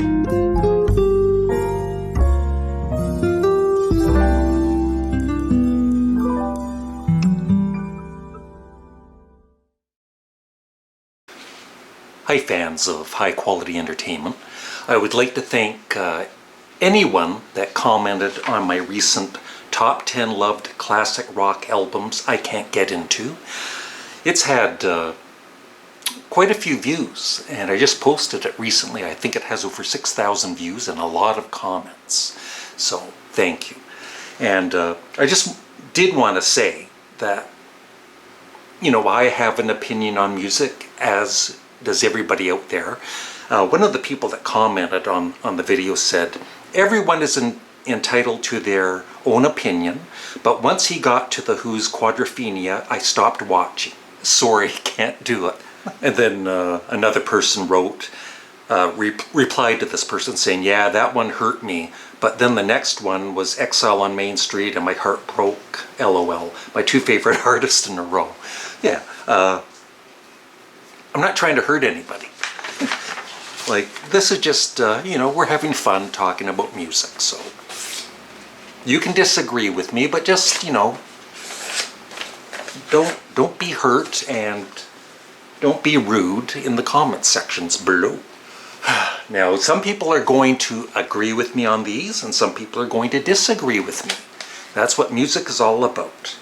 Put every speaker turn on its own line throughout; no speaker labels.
Hi fans of high quality entertainment. I would like to thank anyone that commented on my recent top 10 loved classic rock albums I can't get into. It's had quite a few views, and I just posted it recently. I think it has over 6,000 views and a lot of comments. So thank you. And I just did want to say that, you know, I have an opinion on music, as does everybody out there. One of the people that commented on the video said, everyone is entitled to their own opinion, but once he got to the Who's Quadrophenia, I stopped watching. Sorry, can't do it. And then another person wrote, replied to this person saying, yeah, that one hurt me, but then the next one was Exile on Main Street and my heart broke, LOL. My two favorite artists in a row. Yeah. I'm not trying to hurt anybody. Like, this is just, you know, we're having fun talking about music, so you can disagree with me, but just, you know, don't be hurt and don't be rude in the comment sections below. Now, some people are going to agree with me on these, and some people are going to disagree with me. That's what music is all about.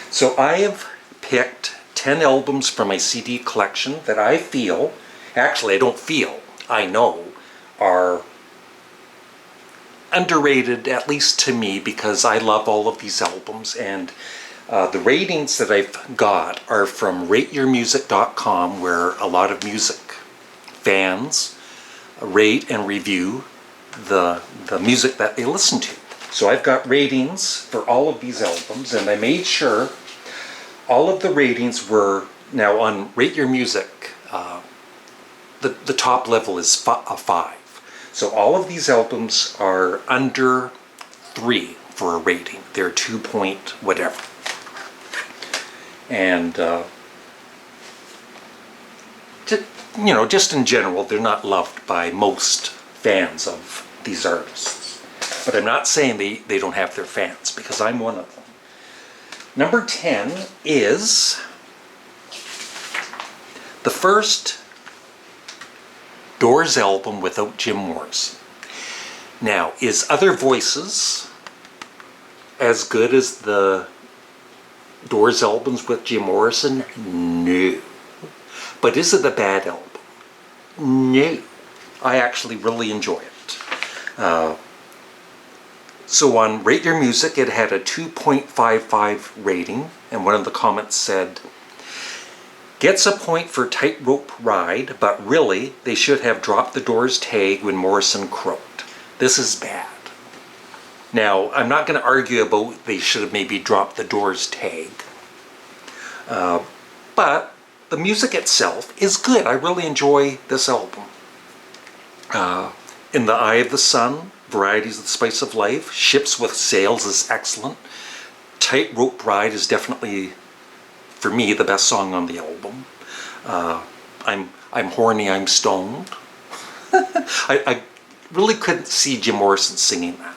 So I have picked 10 albums from my CD collection that I feel, actually I don't feel, I know, are underrated, at least to me, because I love all of these albums. And the ratings that I've got are from rateyourmusic.com, where a lot of music fans rate and review the music that they listen to. So I've got ratings for all of these albums, and I made sure all of the ratings were now on Rate Your Music. The top level is a 5. So all of these albums are under 3 for a rating. They're 2 point whatever. And you know, just in general, they're not loved by most fans of these artists. But I'm not saying they don't have their fans, because I'm one of them. Number 10 is the first Doors album without Jim Morrison. Now, is Other Voices as good as the Doors albums with Jim Morrison? No. But is it a bad album? No. I actually really enjoy it. So on Rate Your Music, it had a 2.55 rating, and one of the comments said, gets a point for Tightrope Ride, but really, they should have dropped the Doors tag when Morrison croaked. This is bad. Now, I'm not going to argue about they should have maybe dropped the Doors tag, but the music itself is good. I really enjoy this album. In the Eye of the Sun, Varieties of the Spice of Life, Ships with Sails is excellent. Tightrope Ride is definitely, for me, the best song on the album. I'm Horny, I'm Stoned. I really couldn't see Jim Morrison singing that.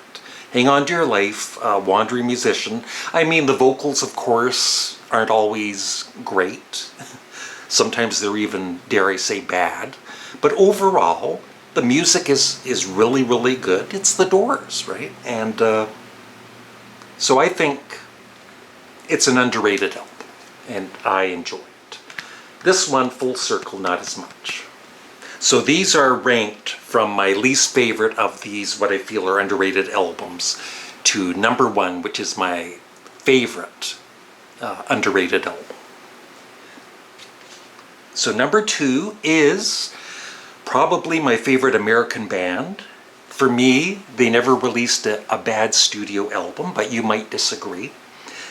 Hang On to Your Life, Wandering Musician. I mean, the vocals, of course, aren't always great. Sometimes they're even, dare I say, bad. But overall, the music is really, really good. It's the Doors, right? And so I think it's an underrated album, and I enjoy it. This one, Full Circle, not as much. So these are ranked from my least favorite of these, what I feel are underrated albums, to number 1, which is my favorite underrated album. So number 2 is probably my favorite American band. For me, they never released a bad studio album, but you might disagree.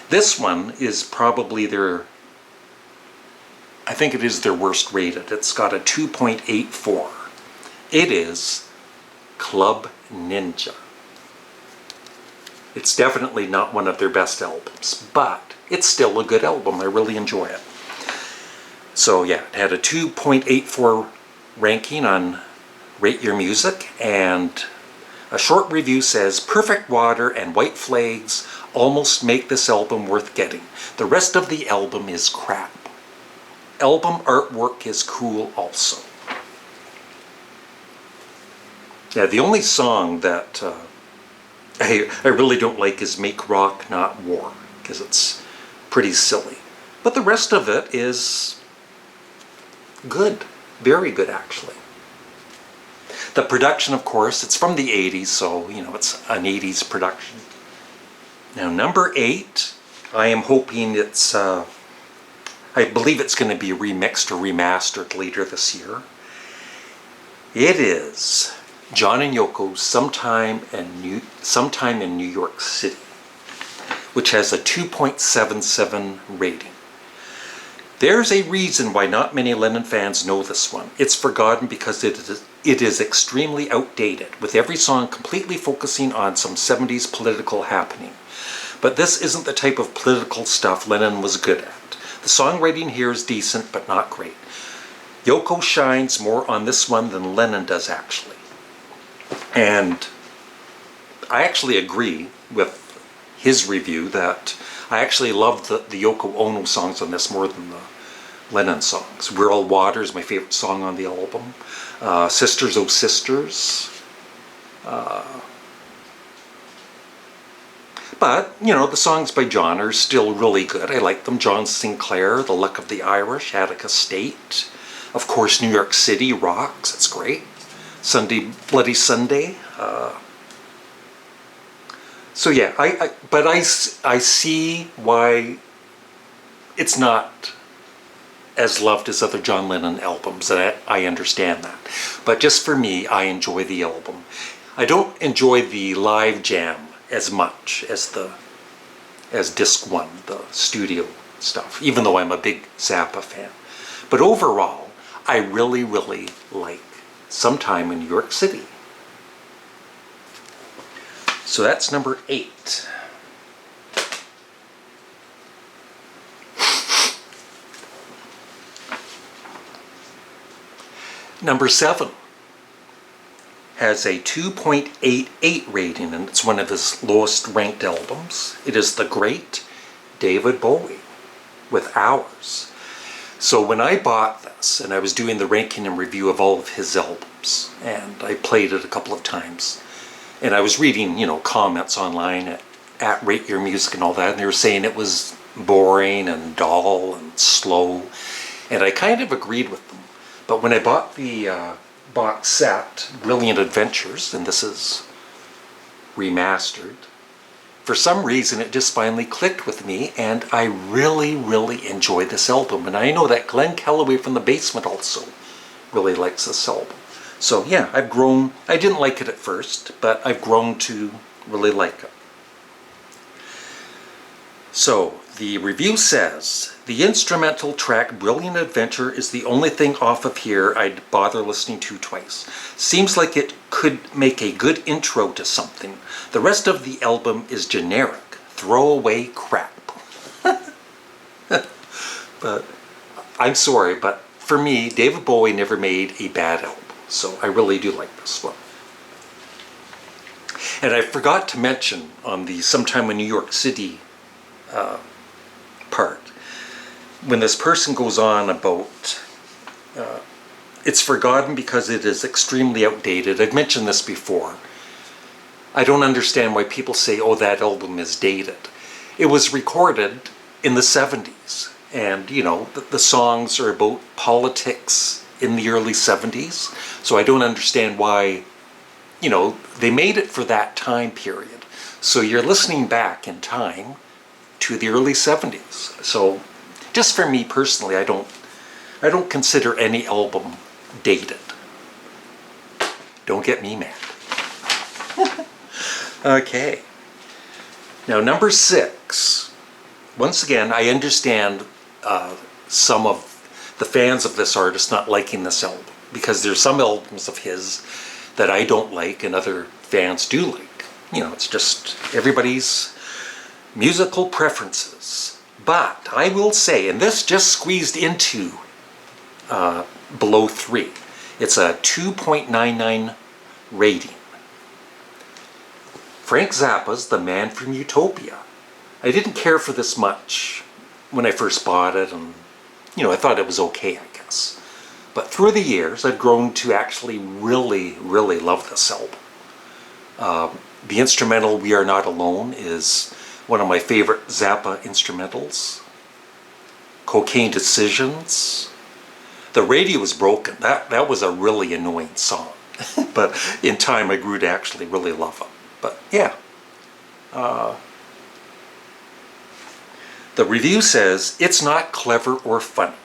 This one is probably I think it is their worst rated. It's got a 2.84. It is Club Ninja. It's definitely not one of their best albums, but it's still a good album. I really enjoy it. So yeah, it had a 2.84 ranking on Rate Your Music, and a short review says, Perfect Water and White Flags almost make this album worth getting. The rest of the album is crap. Album artwork is cool also. Yeah, the only song that I really don't like is Make Rock Not War, because it's pretty silly. But the rest of it is good. Very good, actually. The production, of course, it's from the 80s, so, you know, it's an 80s production. Now, number 8, I am hoping it's, I believe it's going to be remixed or remastered later this year. It is John and Yoko's Sometime in New York City, which has a 2.77 rating. There's a reason why not many Lennon fans know this one. It's forgotten because it is extremely outdated, with every song completely focusing on some 70s political happening. But this isn't the type of political stuff Lennon was good at. The songwriting here is decent, but not great. Yoko shines more on this one than Lennon does, actually. And I actually agree with his review that I actually love the Yoko Ono songs on this more than the Lennon songs. We're All Water is my favorite song on the album. Sisters Oh Sisters. But, you know, the songs by John are still really good. I like them. John Sinclair, The Luck of the Irish, Attica State. Of course, New York City rocks. It's great. Sunday, Bloody Sunday. So yeah, I see why it's not as loved as other John Lennon albums, and I understand that. But just for me, I enjoy the album. I don't enjoy the live jam as much as disc 1, the studio stuff, even though I'm a big Zappa fan. But overall, I really, really like Sometime in New York City. So that's number 8. Number 7 has a 2.88 rating, and it's one of his lowest ranked albums. It is the great David Bowie with Hours. So when I bought this, and I was doing the ranking and review of all of his albums, and I played it a couple of times, and I was reading, you know, comments online at Rate Your Music and all that, and they were saying it was boring and dull and slow, and I kind of agreed with them. But when I bought the box set, Brilliant Adventures, and this is remastered, for some reason it just finally clicked with me, and I really, really enjoyed this album. And I know that Glenn Calloway from The Basement also really likes this album. So yeah, I've grown. I didn't like it at first, but I've grown to really like it. So the review says, the instrumental track Brilliant Adventure is the only thing off of here I'd bother listening to twice. Seems like it could make a good intro to something. The rest of the album is generic, throwaway crap. But I'm sorry, but for me, David Bowie never made a bad album. So I really do like this one. And I forgot to mention on the Sometime in New York City part, when this person goes on about it's forgotten because it is extremely outdated. I've mentioned this before. I don't understand why people say, oh, that album is dated. It was recorded in the 70s, and you know, the songs are about politics in the early 70s, so I don't understand why, you know, they made it for that time period. So you're listening back in time to the early 70s. So just for me personally, I don't consider any album dated. Don't get me mad. Okay. Now number 6. Once again, I understand some of the fans of this artist not liking this album, because there's some albums of his that I don't like and other fans do like. You know, it's just everybody's musical preferences. But I will say, and this just squeezed into below 3, It's a 2.99 rating. Frank Zappa's The Man from Utopia. I didn't care for this much when I first bought it, and I thought it was okay, I guess. But through the years, I've grown to actually really, really love this album. The instrumental We Are Not Alone is one of my favorite Zappa instrumentals. Cocaine Decisions. The radio was broken. That was a really annoying song. But in time I grew to actually really love it. But yeah. The review says, it's not clever or funny,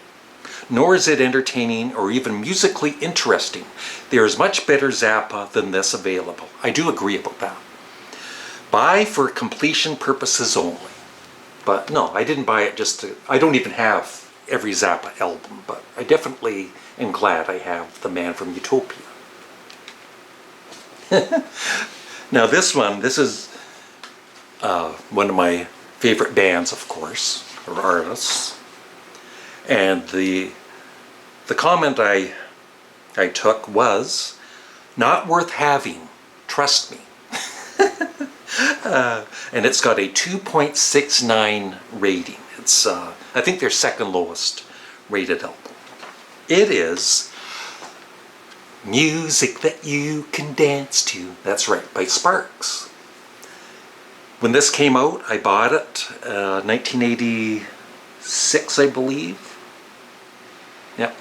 nor is it entertaining or even musically interesting. There is much better Zappa than this available. I do agree about that. Buy for completion purposes only. But no, I didn't buy it just to... I don't even have every Zappa album, but I definitely am glad I have The Man from Utopia. Now this is one of my favorite bands, of course, or artists. And the comment I took was, not worth having, trust me. And it's got a 2.69 rating. It's I think their second lowest rated album. It is Music That You Can Dance To. That's right, by Sparks. When this came out, I bought it 1986, I believe. Yep.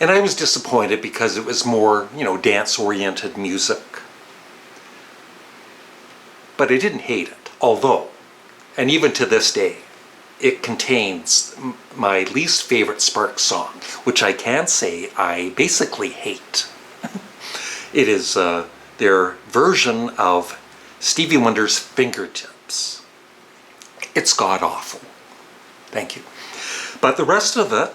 And I was disappointed because it was more, dance-oriented music. But I didn't hate it, although, and even to this day, it contains my least favorite Sparks song, which I can say I basically hate. It is their version of Stevie Wonder's Fingertips. It's god-awful. Thank you. But the rest of it,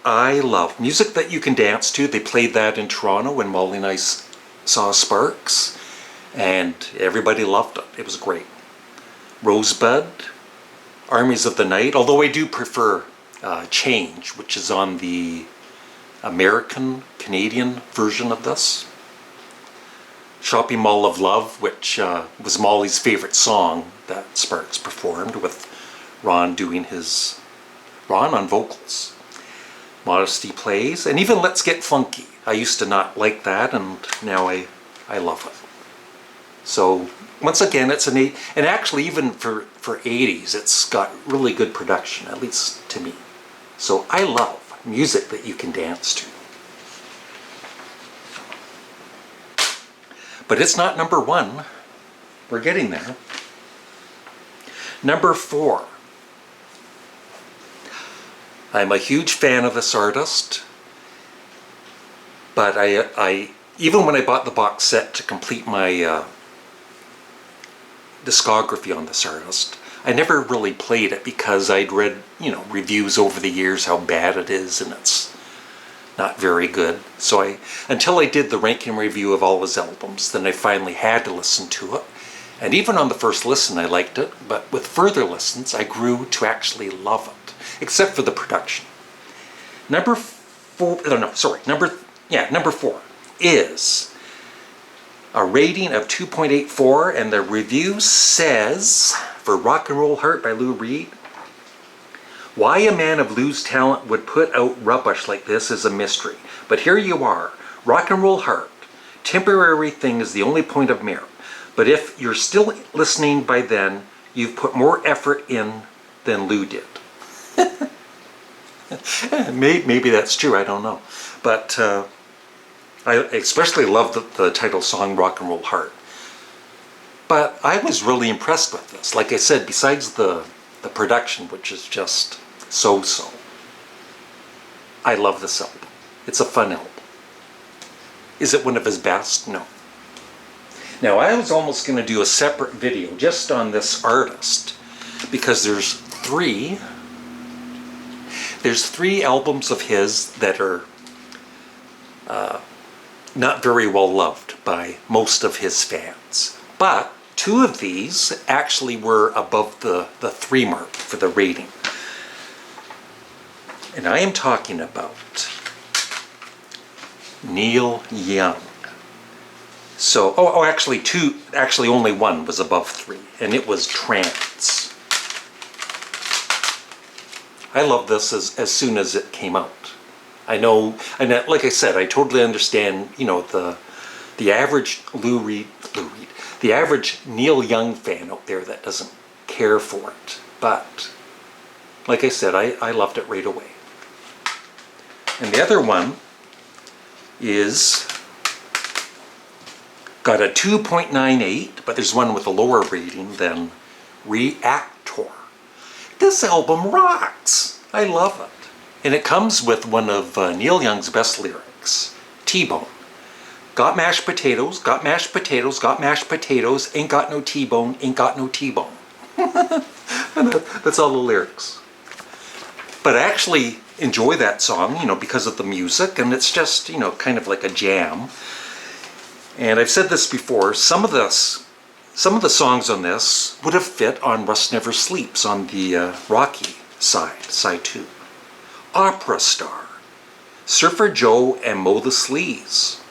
I love. Music That You Can Dance To. They played that in Toronto when Molly and I saw Sparks, and everybody loved it. It was great. Rosebud, Armies of the Night, although I do prefer Change, which is on the American-Canadian version of this. Shopping Mall of Love, which was Molly's favorite song that Sparks performed, with Ron on vocals. Modesty Plays, and even Let's Get Funky. I used to not like that, and now I love it. So once again, it's an 8, and actually even for 80s, it's got really good production, at least to me. So I love Music That You Can Dance To. But it's not number 1. We're getting there. Number 4. I'm a huge fan of this artist, but I even when I bought the box set to complete my discography on this artist, I never really played it because I'd read, reviews over the years how bad it is, and it's not very good. So until I did the ranking review of all his albums, then I finally had to listen to it. And even on the first listen, I liked it, but with further listens, I grew to actually love it, except for the production. Number 4 is a rating of 2.84, and the review says, for Rock and Roll Heart by Lou Reed, why a man of Lou's talent would put out rubbish like this is a mystery. But here you are, Rock and Roll Heart. Temporary thing is the only point of merit. But if you're still listening by then, you've put more effort in than Lou did. Maybe that's true, I don't know. But I especially love the title song, Rock and Roll Heart. But I was really impressed with this. Like I said, besides the production, which is just so-so, I love this album. It's a fun album. Is it one of his best? No. Now, I was almost going to do a separate video just on this artist, because there's three albums of his that are not very well loved by most of his fans. But 2 of these actually were above the 3 mark for the rating. And I am talking about Neil Young. So, actually only one was above 3, and it was Trance. I love this as soon as it came out. I know, and like I said, I totally understand, you know, the average the average Neil Young fan out there that doesn't care for it. But, like I said, I loved it right away. And the other one is got a 2.98, but there's one with a lower rating than Reactor. This album rocks. I love it. And it comes with one of Neil Young's best lyrics, T-Bone. Got mashed potatoes, got mashed potatoes, got mashed potatoes, ain't got no T-bone, ain't got no T-bone. That's all the lyrics. But I actually enjoy that song, you know, because of the music, and it's just, you know, kind of like a jam. And I've said this before, some of the songs on this would have fit on Rust Never Sleeps on the Rocky side 2. Opera Star, Surfer Joe and Mow the Sleaze,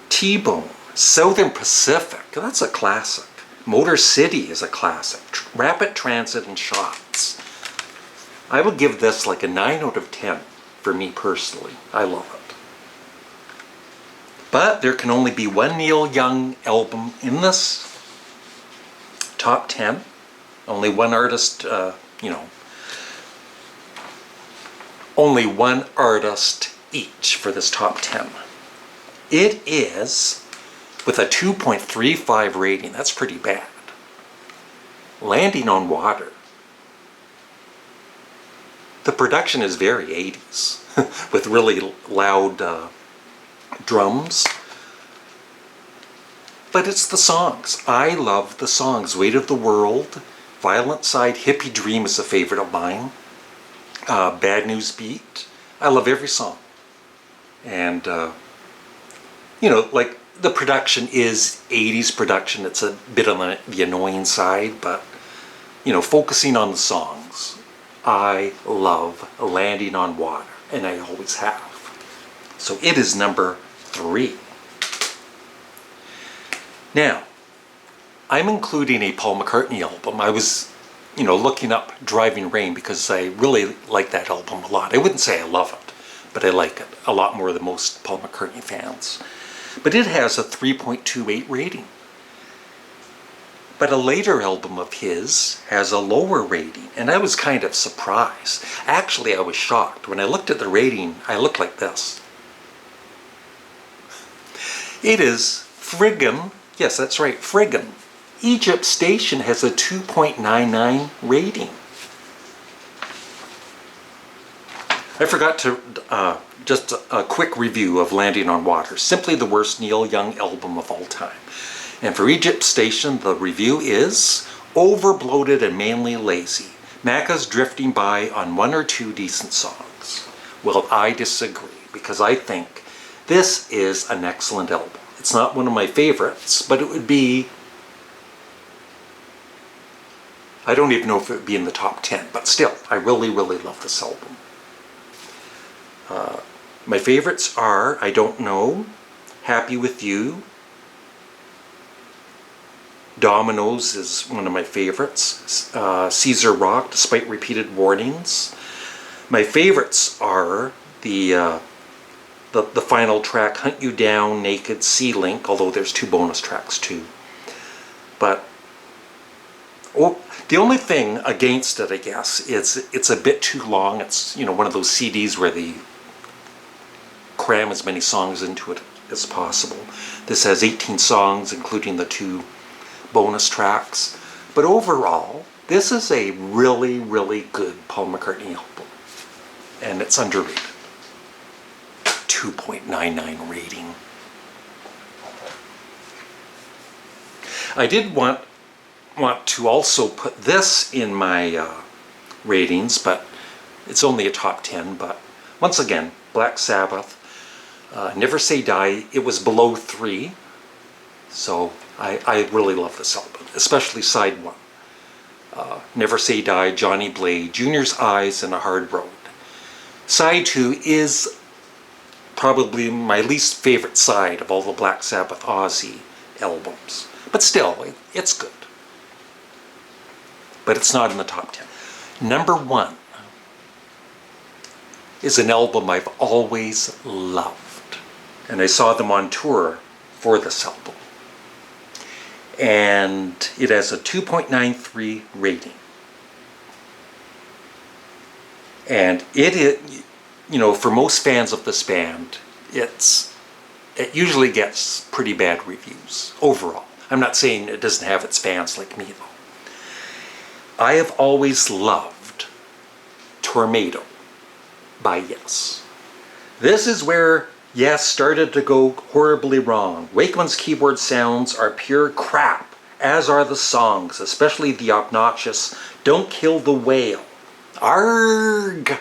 T-Bone, Southern Pacific, that's a classic. Motor City is a classic. Rapid Transit and Shots. I would give this like a 9 out of 10 for me personally. I love it. But there can only be one Neil Young album in this top 10. Only one artist, you know, only one artist each for this top 10. It is with a 2.35 rating. That's pretty bad. Landing on Water. The production is very 80s with really loud drums. But it's the songs. I love the songs. Weight of the World, Violent Side, Hippie Dream is a favorite of mine. Bad News Beat. I love every song. And, you know, like the production is 80s production. It's a bit on the annoying side, but, you know, focusing on the songs. I love Landing on Water, and I always have. So it is number 3. Now, I'm including a Paul McCartney album. I was, you know, looking up Driving Rain because I really like that album a lot. I wouldn't say I love it, but I like it a lot more than most Paul McCartney fans. But it has a 3.28 rating. But a later album of his has a lower rating, and I was kind of surprised. Actually, I was shocked. When I looked at the rating, I looked like this. It is friggin', yes, that's right, friggin'. Egypt Station has a 2.99 rating. I forgot to, just a quick review of Landing on Water. Simply the worst Neil Young album of all time. And for Egypt Station, the review is overbloated and mainly lazy. Macca's drifting by on 1 or 2 decent songs. Well, I disagree, because I think this is an excellent album. It's not one of my favorites, but it would be, I don't even know if it would be in the top 10, but still, I really, really love this album. My favorites are I Don't Know, Happy With You, Dominoes is one of my favorites, Caesar Rock, Despite Repeated Warnings. My favorites are the final track, Hunt You Down, Naked, Sea Link, although there's 2 bonus tracks too. But the only thing against it, I guess, is it's a bit too long. It's, you know, one of those CDs where they cram as many songs into it as possible. This has 18 songs, including the 2 bonus tracks. But overall, this is a really, really good Paul McCartney album. And it's underrated. 2.99 rating. I did want to also put this in my ratings, but it's only a top 10. But once again, Black Sabbath, Never Say Die, it was below 3. So I really love this album, especially side 1. Never Say Die, Johnny Blade, Junior's Eyes, and A Hard Road. Side 2 is probably my least favorite side of all the Black Sabbath Ozzy albums. But still, it's good. But it's not in the top 10. Number 1 is an album I've always loved. And I saw them on tour for this album. And it has a 2.93 rating. And it is, you know, for most fans of this band, it usually gets pretty bad reviews overall. I'm not saying it doesn't have its fans like me though. I have always loved Tormato by Yes. This is where Yes started to go horribly wrong. Wakeman's keyboard sounds are pure crap, as are the songs, especially the obnoxious "Don't Kill the Whale." Arg!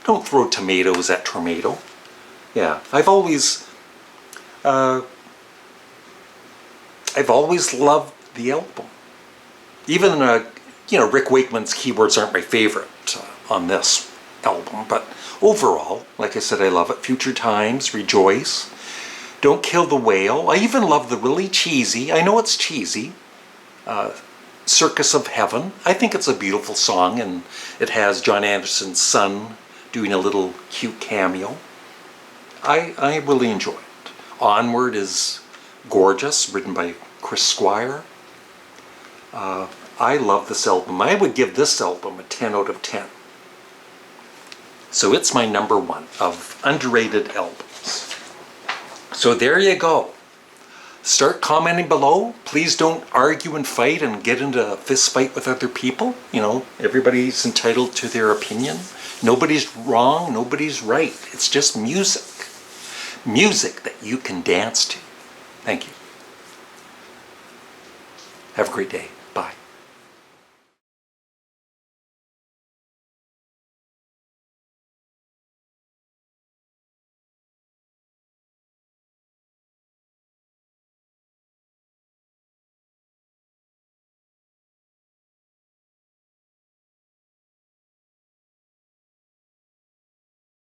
Don't throw tomatoes at Tormato. Yeah, I've always loved the album. Even you know, Rick Wakeman's keyboards aren't my favorite on this album, but overall, like I said, I love it. Future Times, Rejoice, Don't Kill the Whale. I even love the really cheesy, I know it's cheesy, Circus of Heaven. I think it's a beautiful song, and it has John Anderson's son doing a little cute cameo. I really enjoy it. Onward is gorgeous, written by Chris Squire. I love this album. I would give this album a 10 out of 10. So it's my number 1 of underrated albums. So there you go. Start commenting below. Please don't argue and fight and get into a fist fight with other people. You know, everybody's entitled to their opinion. Nobody's wrong, nobody's right. It's just music. Music that you can dance to. Thank you. Have a great day. Bye.